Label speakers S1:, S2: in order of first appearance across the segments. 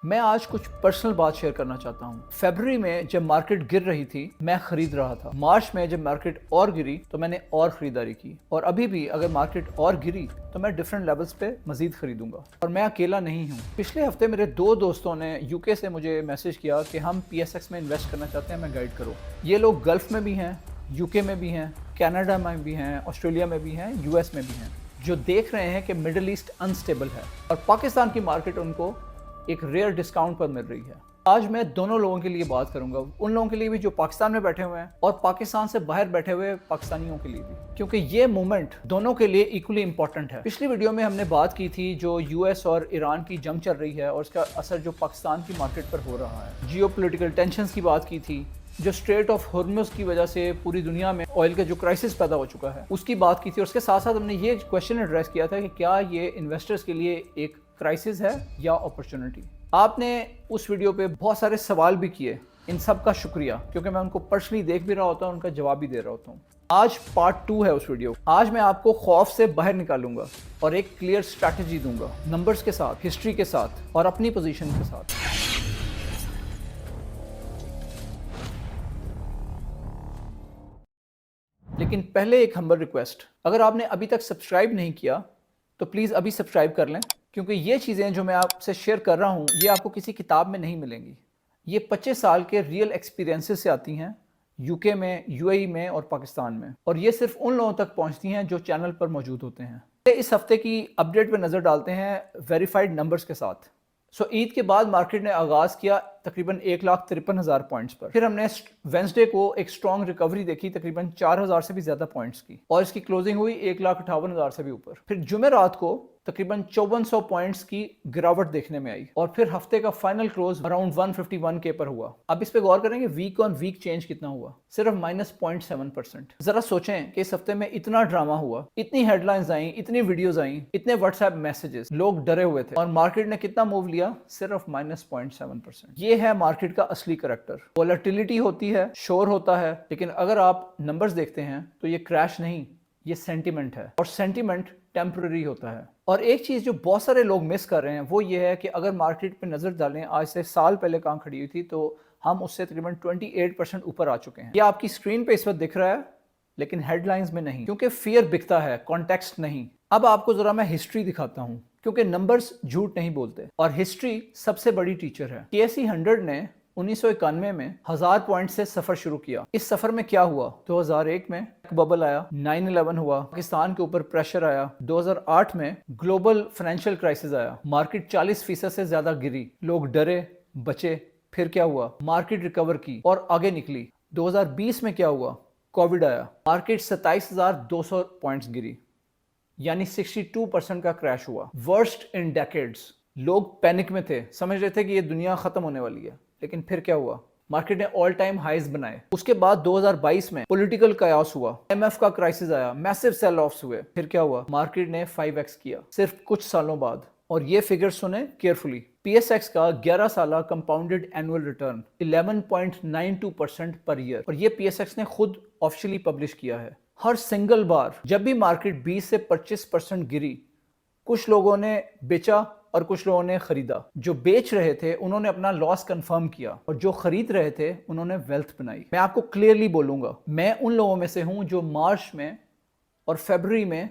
S1: میں آج کچھ پرسنل بات شیئر کرنا چاہتا ہوں۔ فیبرری میں جب مارکیٹ گر رہی تھی میں خرید رہا تھا۔ مارچ میں جب مارکیٹ اور گری تو میں نے اور خریداری کی، اور ابھی بھی اگر مارکیٹ اور گری تو میں ڈیفرنٹ لیولز پہ مزید خریدوں گا، اور میں اکیلا نہیں ہوں۔ پچھلے ہفتے میرے دو دوستوں نے یو کے سے مجھے میسج کیا کہ ہم پی ایس ایکس میں انویسٹ کرنا چاہتے ہیں، ہمیں گائیڈ کرو۔ یہ لوگ گلف میں بھی ہیں، یو کے میں بھی ہیں، کینیڈا میں بھی ہیں، آسٹریلیا میں بھی ہیں، یو ایس میں بھی ہیں، جو دیکھ رہے ہیں کہ مڈل ایسٹ انسٹیبل ہے اور پاکستان کی مارکیٹ ان کو ایک ریئر ڈسکاؤنٹ پر مل رہی ہے۔ آج میں دونوں لوگوں کے لیے بات کروں گا، ان لوگوں کے لیے بھی جو پاکستان میں بیٹھے ہوئے ہیں اور پاکستان سے باہر بیٹھے ہوئے پاکستانیوں کے لیے بھی، کیونکہ یہ مومنٹ دونوں کے لیے ایکولی امپورٹنٹ ہے۔ پچھلی ویڈیو میں ہم نے بات کی تھی جو یو ایس اور ایران کی جنگ چل رہی ہے اور اس کا اثر جو پاکستان کی مارکیٹ پر ہو رہا ہے، جیو پولیٹیکل ٹینشنز کی بات کی تھی، جو اسٹریٹ آف ہرمز کی وجہ سے پوری دنیا میں آئل کا جو کرائسس پیدا ہو چکا ہے اس کی بات کی تھی، اور اس کے ساتھ ساتھ ہم نے یہ کویشچن ایڈریس کیا تھا کہ کیا یہ انویسٹرز کے لیے ایک کرائسس ہے یا اپرچونٹی۔ آپ نے اس ویڈیو پہ بہت سارے سوال بھی کیے، ان سب کا شکریہ، کیونکہ میں ان کو پرسنلی دیکھ بھی رہا ہوتا ہوں، ان کا جواب بھی دے رہا ہوتا ہوں۔ آج پارٹ 2 ہے اس ویڈیو۔ آج میں آپ کو خوف سے باہر نکالوں گا اور ایک کلیئر اسٹریٹجی دوں گا، نمبرز کے ساتھ، ہسٹری کے ساتھ اور اپنی پوزیشن کے ساتھ۔ لیکن پہلے ایک ہمبل ریکویسٹ، اگر آپ نے ابھی تک سبسکرائب نہیں کیا تو پلیز ابھی سبسکرائب کر لیں، کیونکہ یہ چیزیں جو میں آپ سے شیئر کر رہا ہوں یہ آپ کو کسی کتاب میں نہیں ملیں گی۔ یہ 25 سال کے ریئل ایکسپیرینسز سے آتی ہیں، یو کے میں، یو اے ای میں اور پاکستان میں، اور یہ صرف ان لوگوں تک پہنچتی ہیں جو چینل پر موجود ہوتے ہیں۔ اس ہفتے کی اپڈیٹ پہ نظر ڈالتے ہیں ویریفائڈ نمبرز کے ساتھ۔ عید کے بعد مارکیٹ نے آغاز کیا تقریباً 1,53,000 پوائنٹس پر، پھر ہم نے وینسڈے کو ایک اسٹرانگ ریکوری دیکھی تقریباً 4,000 سے بھی زیادہ پوائنٹس کی، اور اس کی کلوزنگ ہوئی 1,58,000 سے بھی اوپر۔ پھر جمعرات کو تقریباً 5400 پوائنٹس کی گراوٹ دیکھنے میں آئی، اور پھر ہفتے کا فائنل کلوز اراؤنڈ 151 کے پر ہوا۔ اب اس پہ غور کریں کہ ویک آن ویک چینج کتنا ہوا، صرف -0.7%۔ ذرا سوچیں کہ اس ہفتے میں اتنا ڈرامہ ہوا، اتنی ہیڈ لائنز آئیں، اتنی ویڈیوز آئیں، اتنے واٹس ایپ میسیجز، لوگ ڈرے ہوئے تھے، اور مارکیٹ نے کتنا موو لیا؟ صرف -0.7%۔ یہ ہے مارکیٹ کا اصلی کریکٹر۔ وولیٹیلیٹی ہوتی ہے، شور ہوتا ہے، لیکن اگر آپ نمبرز دیکھتے ہیں تو یہ کریش نہیں، یہ سینٹیمنٹ ہے، اور سینٹیمنٹ ٹیمپرری ہوتا ہے۔ اور ایک چیز جو بہت سارے لوگ مس کر رہے ہیں وہ یہ ہے کہ اگر مارکیٹ پہ نظر ڈالیں، آج سے سال پہلے کہاں کھڑی ہوئی تھی تو ہم اس سے تقریباً 28% اوپر آ چکے ہیں۔ یہ آپ کی اسکرین پہ اس وقت دکھ رہا ہے لیکن ہیڈ لائنز میں نہیں، کیونکہ فیئر بکتا ہے، کانٹیکسٹ نہیں۔ اب آپ کو ذرا میں ہسٹری دکھاتا ہوں، کیونکہ نمبرز جھوٹ نہیں بولتے، اور ہسٹری سب سے بڑی ٹیچر ہے۔ KSE 100 نے 1991 میں 1000 پوائنٹ سے سفر شروع کیا۔ اس سفر میں کیا ہوا؟ 2001 میں ببل آیا، 9/11 ہوا، پاکستان کے اوپر پریشر آیا، 2008 میں گلوبل فائنینشیل کرائسس آیا، مارکیٹ 40% سے زیادہ گری، لوگ ڈرے، بچے، پھر کیا ہوا؟ مارکیٹ ریکور کی اور آگے نکلی۔ 2020 میں کیا ہوا؟ کووڈ آیا، مارکیٹ 27,200 پوائنٹس گری، یعنی 62% کا کریش ہوا، ورسٹ ان ڈیکیڈز۔ لوگ پینک میں تھے، سمجھ رہے تھے کہ یہ دنیا ختم ہونے والی ہے، لیکن پھر کیا ہوا؟ مارکیٹ نے آل ٹائم ہائیز بنائے۔ اس کے بعد 2022 میں پولیٹیکل کیاس ہوا، IMF کا کرائسس آیا، میسو سیل آفز ہوئے، پھر کیا ہوا؟ مارکیٹ نے 5x کیا صرف کچھ سالوں بعد۔ اور یہ فگر سنیں کیئرفلی، پی ایس ایکس کا 11 سالہ کمپاؤنڈڈ اینول ریٹرن 11.92% پر ایئر، اور یہ پی ایس ایکس نے خود آفیشلی پبلش کیا ہے۔ ہر سنگل بار جب بھی مارکیٹ 20 سے 25% گری، کچھ لوگوں نے بیچا اور کچھ لوگوں نے خریدا۔ جو بیچ رہے تھے انہوں نے اپنا لاس کنفرم کیا، اور جو خرید رہے تھے انہوں نے ویلتھ بنائی۔ میں آپ کو کلیئرلی بولوں گا، میں ان لوگوں میں سے ہوں جو مارچ میں اور فیبرری میں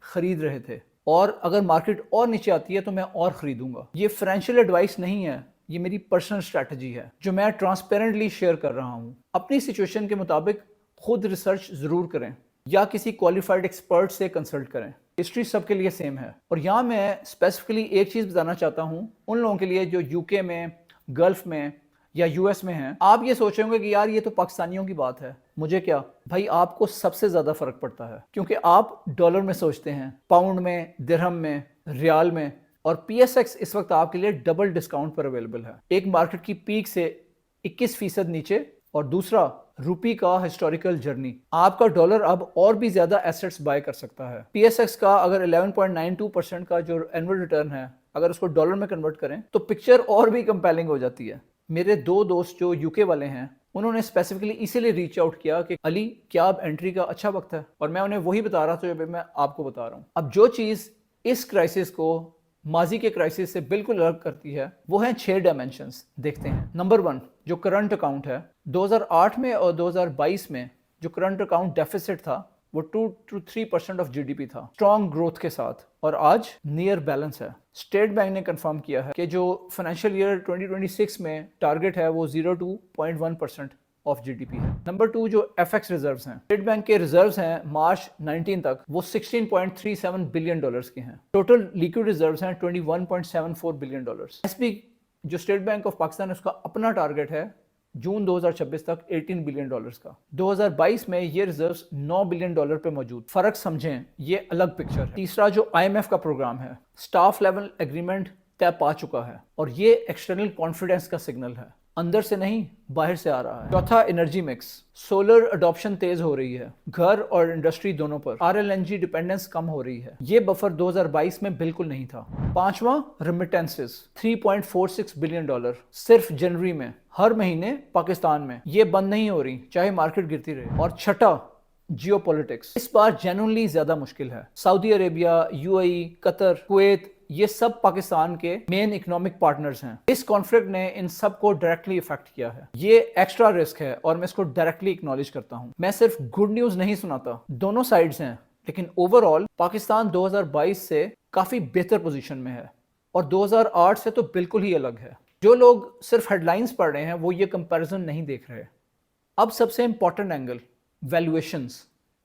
S1: خرید رہے تھے، اور اگر مارکیٹ اور نیچے آتی ہے تو میں اور خریدوں گا۔ یہ فائنینشیل ایڈوائس نہیں ہے، یہ میری پرسنل اسٹریٹجی ہے جو میں ٹرانسپیرنٹلی شیئر کر رہا ہوں۔ اپنی سچویشن کے مطابق خود ریسرچ ضرور کریں یا کسی کوالیفائڈ ایکسپرٹ سے کنسلٹ کریں۔ ہسٹری سب کے لیے سیم ہے۔ اور یہاں میں اسپیسیفکلی ایک چیز بتانا چاہتا ہوں ان لوگوں کے لیے جو یو کے میں، گلف میں یا یو ایس میں ہیں۔ آپ یہ سوچیں گے کہ یار یہ تو پاکستانیوں کی بات ہے، مجھے کیا؟ بھائی آپ کو سب سے زیادہ فرق پڑتا ہے، کیونکہ آپ ڈالر میں سوچتے ہیں، پاؤنڈ میں، درہم میں، ریال میں، اور پی ایس ایکس اس وقت آپ کے لیے ڈبل ڈسکاؤنٹ پر اویلیبل ہے۔ ایک مارکیٹ کی پیک سے 21% نیچے، اور دوسرا روپی کا ہسٹوریکل جرنی۔ آپ کا ڈالر اب اور بھی زیادہ ایسٹس بائی کر سکتا ہے۔ پی ایس ایکس کا اگر 11.92% کا جو اینول ریٹرن ہے، اگر اس کو ڈالر میں کنورٹ کریں تو پکچر اور بھی کمپیلنگ ہو جاتی ہے۔ میرے دو دوست جو یو کے والے ہیں انہوں نے اسپیسیفکلی اسی لیے ریچ آؤٹ کیا کہ علی کیا اب انٹری کا اچھا وقت ہے، اور میں انہیں وہی بتا رہا تھا جو میں آپ کو بتا رہا ہوں۔ اب جو چیز اس کرائسس کو ماضی کے کرائسس سے بالکل الگ کرتی ہے وہ ہیں 6 ڈائمینشنز. دیکھتے ہیں. نمبر 1 جو کرنٹ اکاؤنٹ ہے. 2008 میں اور 2022 میں جو کرنٹ اکاؤنٹ ڈیفیسٹ تھا وہ 2 to 3% of G D P تھا اسٹرانگ گروتھ کے ساتھ, اور آج نیئر بیلنس ہے. اسٹیٹ بینک نے کنفرم کیا ہے کہ جو فائنینشیل ایئر 2026 میں ٹارگٹ ہے وہ 0 to 0.1% of G D P ہے. نمبر 2 جو ایف ایکس ریزروز ہیں. اسٹیٹ بینک کے ریزروز ہیں مارچ 19 تک وہ $16.37 بلین کے ہیں. ٹوٹل لیکوڈ ریزروز ہیں $21.74 بلین. ایس بی جو اسٹیٹ بینک آف پاکستان اس کا اپنا ٹارگٹ ہے جون 2026 تک $18 بلین کا. 2022 میں یہ ریزروز $9 بلین پہ موجود. فرق سمجھیں, یہ الگ پکچر ہے. تیسرا جو آئی ایم ایف کا پروگرام ہے, سٹاف لیول ایگریمنٹ طے پا چکا ہے اور یہ ایکسٹرنل کانفیڈنس کا سگنل ہے, اندر سے نہیں باہر سے آ رہا ہے. چوتھا انرجی مکس. سولر اڈاپشن تیز ہو رہی ہے گھر اور انڈسٹری دونوں پر. R L N G dependence کم ہو رہی ہے, یہ بفر 2022 میں بالکل نہیں تھا. پانچواں ریمیٹنسز $3.46 بلین صرف جنوری میں, ہر مہینے پاکستان میں. یہ بند نہیں ہو رہی چاہے مارکیٹ گرتی رہے. اور چھٹا جیو پولیٹکس. اس بار جینوئنلی زیادہ مشکل ہے. Saudi Arabia, U A E, Qatar, Kuwait, یہ سب پاکستان کے مین اکنامک پارٹنرز ہیں. اس کانفلکٹ نے ان سب کو ڈائریکٹلی افیکٹ کیا ہے. یہ ایکسٹرا رسک ہے اور میں اس کو ڈائریکٹلی اکنالج کرتا ہوں. میں صرف گڈ نیوز نہیں سناتا, دونوں سائیڈز ہیں, لیکن اوور آل پاکستان 2022 سے کافی بہتر پوزیشن میں ہے اور 2008 سے تو بالکل ہی الگ ہے. جو لوگ صرف ہیڈ لائنز پڑھ رہے ہیں وہ یہ کمپیریزن نہیں دیکھ رہے. اب سب سے امپورٹنٹ اینگل ویلیویشنز.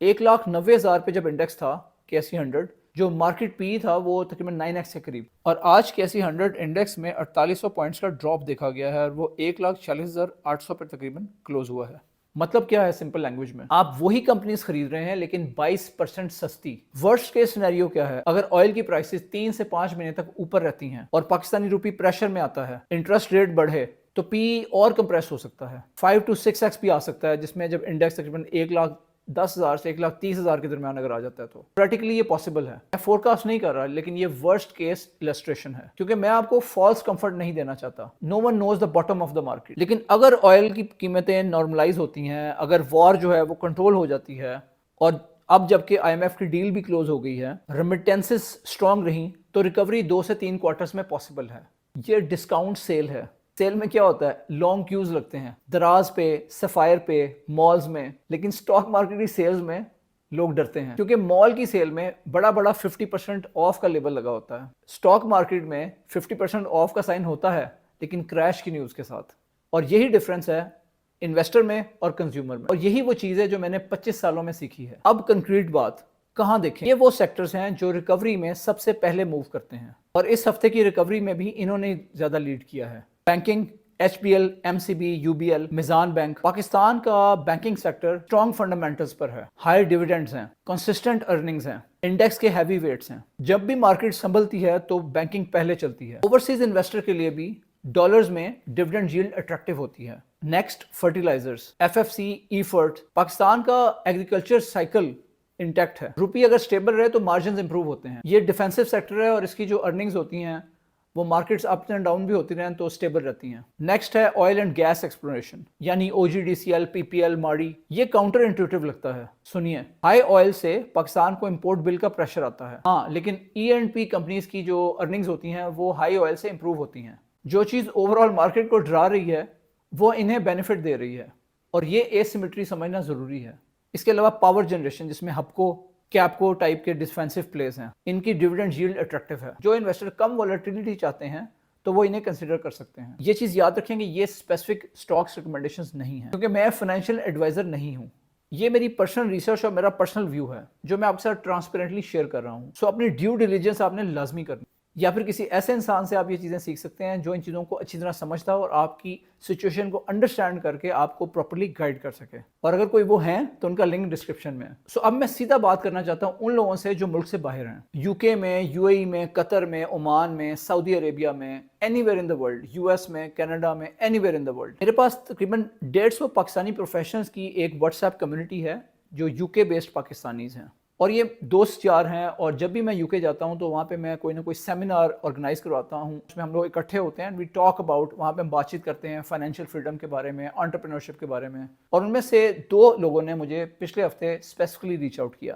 S1: 1,90,000 پہ جب انڈیکس تھا کے ایس سی 100, جو مارکیٹ پی تھا وہ تقریباً 9x کے قریب, اور آج کے ایس سی 100 انڈیکس میں 4800 پوائنٹس کا ڈراپ دیکھا گیا ہے اور وہ 1,40,800 پر تقریباً کلوز ہوا ہے. مطلب کیا ہے سمپل لینگویج میں, آپ وہی کمپنیز خرید رہے ہیں لیکن 22% سستی. ورسٹ کیس سینیریو کیا ہے, اگر آئل کی پرائسز 3 سے 5 مہینے تک اوپر رہتی ہیں اور پاکستانی روپی پریشر میں آتا ہے, انٹرسٹ ریٹ بڑھے تو پی اور کمپریس ہو سکتا ہے. 5 to 6x بھی آ سکتا ہے, جس میں جب انڈیکس تقریباً 1,10,000 سے 1,30,000 کے درمیان اگر آ جاتا ہے تو پریکٹیکلی یہ پاسبل ہے. میں فور کاسٹ نہیں کر رہا لیکن یہ ورسٹ کیس السٹریشن ہے, کیونکہ میں آپ کو فالس کمفرٹ نہیں دینا چاہتا. No one knows the bottom of the market. لیکن اگر آئل کی قیمتیں نارملائز ہوتی ہیں, اگر وار جو ہے وہ کنٹرول ہو جاتی ہے, اور اب جب کہ آئی ایم ایف کی ڈیل بھی کلوز ہو گئی ہے, ریمیٹنسز اسٹرانگ رہیں, تو ریکوری 2 سے 3 کوارٹرز میں پاسبل ہے. یہ ڈسکاؤنٹ سیل ہے. سیل میں کیا ہوتا ہے, لانگ کیوز لگتے ہیں دراز پہ, سفائر پہ, مالز میں. لیکن سٹاک مارکیٹ کی سیلز میں لوگ ڈرتے ہیں کیونکہ مال کی سیل میں بڑا 50% آف کا لیبل لگا ہوتا ہے. سٹاک مارکیٹ میں 50% آف کا سائن ہوتا ہے لیکن کریش کی نیوز کے ساتھ. اور یہی ڈفرنس ہے انویسٹر میں اور کنزیومر میں, اور یہی وہ چیز ہے جو میں نے 25 سالوں میں سیکھی ہے. اب کنکریٹ بات کہاں دیکھیں, یہ وہ سیکٹرز ہیں جو ریکوری میں سب سے پہلے موو کرتے ہیں, اور اس ہفتے کی ریکوری میں بھی انہوں نے زیادہ لیڈ کیا ہے. Banking, H P L, M C B, U B L, Meezan bank. پاکستان کا بینکنگ سیکٹر اسٹرانگ فنڈامنٹلز پر ہے. ہائی ڈیویڈنڈز ہیں, کنسسٹنٹ ارننگز ہیں, انڈیکس کے ہیوی ویٹس ہیں. جب بھی مارکیٹ سنبھلتی ہے تو بینکنگ پہلے چلتی ہے. اوورسیز انویسٹر کے لیے بھی ڈالرز میں ڈیویڈنڈ ییلڈ اٹریکٹیو ہوتی ہے. Next fertilisers, F F C, EFERT. Pakistan کا ایگریکلچر سائیکل انٹیکٹ ہے. روپی اگر سٹیبل رہے تو مارجنز امپروو ہوتے ہیں. یہ ڈیفینسو سیکٹر ہے اور اس کی جو ارننگز ہوتی ہیں وہ مارکیٹس اپ اینڈ ڈاؤن بھی ہوتی رہیں تو اسٹیبل رہتی ہیں. نیکسٹ ہے آئل اینڈ گیس ایکسپلوریشن, یعنی او جی ڈی سی ایل, پی پی ایل, ماڑی. یہ کاؤنٹر انٹویٹو لگتا ہے. سنیے, ہائی آئل سے پاکستان کو امپورٹ بل کا پریشر آتا ہے, ہاں, لیکن ای اینڈ پی کمپنیز کی جو ارننگز ہوتی ہیں وہ ہائی آئل سے امپروو ہوتی ہیں. جو چیز اوور آل مارکیٹ کو ڈرا رہی ہے وہ انہیں بینیفٹ دے رہی ہے, اور یہ ایسیمیٹری سمجھنا ضروری ہے. اس کے علاوہ پاور جنریشن, جس میں ہپکو, کیپکو ٹائپ کے ڈیفینسو پلیز ہیں, ان کی ڈیویڈنڈ ییلڈ اٹریکٹیو ہے. جو انویسٹر کم ولیٹیلیٹی چاہتے ہیں تو وہ انہیں کنسیڈر کر سکتے ہیں. یہ چیز یاد رکھیں کہ یہ اسپیسیفک اسٹاکس ریکمنڈیشنز نہیں ہیں, کیونکہ میں فائنینشیل ایڈوائزر نہیں ہوں. یہ میری پرسنل ریسرچ اور میرا پرسنل ویو ہے جو میں آپ کے ساتھ ٹرانسپیرنٹلی شیئر کر رہا ہوں. سو اپنی ڈیو ڈیلیجنس آپ نے لازمی کرنی, یا پھر کسی ایسے انسان سے آپ یہ چیزیں سیکھ سکتے ہیں جو ان چیزوں کو اچھی طرح سمجھتا ہو اور آپ کی سچویشن کو انڈرسٹینڈ کر کے آپ کو پراپرلی گائیڈ کر سکے. اور اگر کوئی وہ ہیں تو ان کا لنک ڈسکرپشن میں ہے. سو اب میں سیدھا بات کرنا چاہتا ہوں ان لوگوں سے جو ملک سے باہر ہیں, یو کے میں, یو اے ای میں, قطر میں, عمان میں, سعودی عربیہ میں, any where in the world, U S میں, کینیڈا میں, any where in the world. میرے پاس تقریباً 150 پاکستانی پروفیشنلز کی ایک واٹس ایپ کمیونٹی ہے جو یو کے بیسڈ پاکستانیز ہیں, اور یہ دوست یار ہیں. اور جب بھی میں یو کے جاتا ہوں تو وہاں پہ میں کوئی نہ کوئی سیمینار آرگنائز کرواتا ہوں, اس میں ہم لوگ اکٹھے ہوتے ہیں, وی ٹاک اباؤٹ. وہاں پہ ہم بات چیت کرتے ہیں فائنینشیل فریڈم کے بارے میں, انٹرپرینورشپ کے بارے میں. اور ان میں سے 2 لوگوں نے مجھے پچھلے ہفتے اسپیسیفکلی ریچ آؤٹ کیا.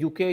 S1: UK,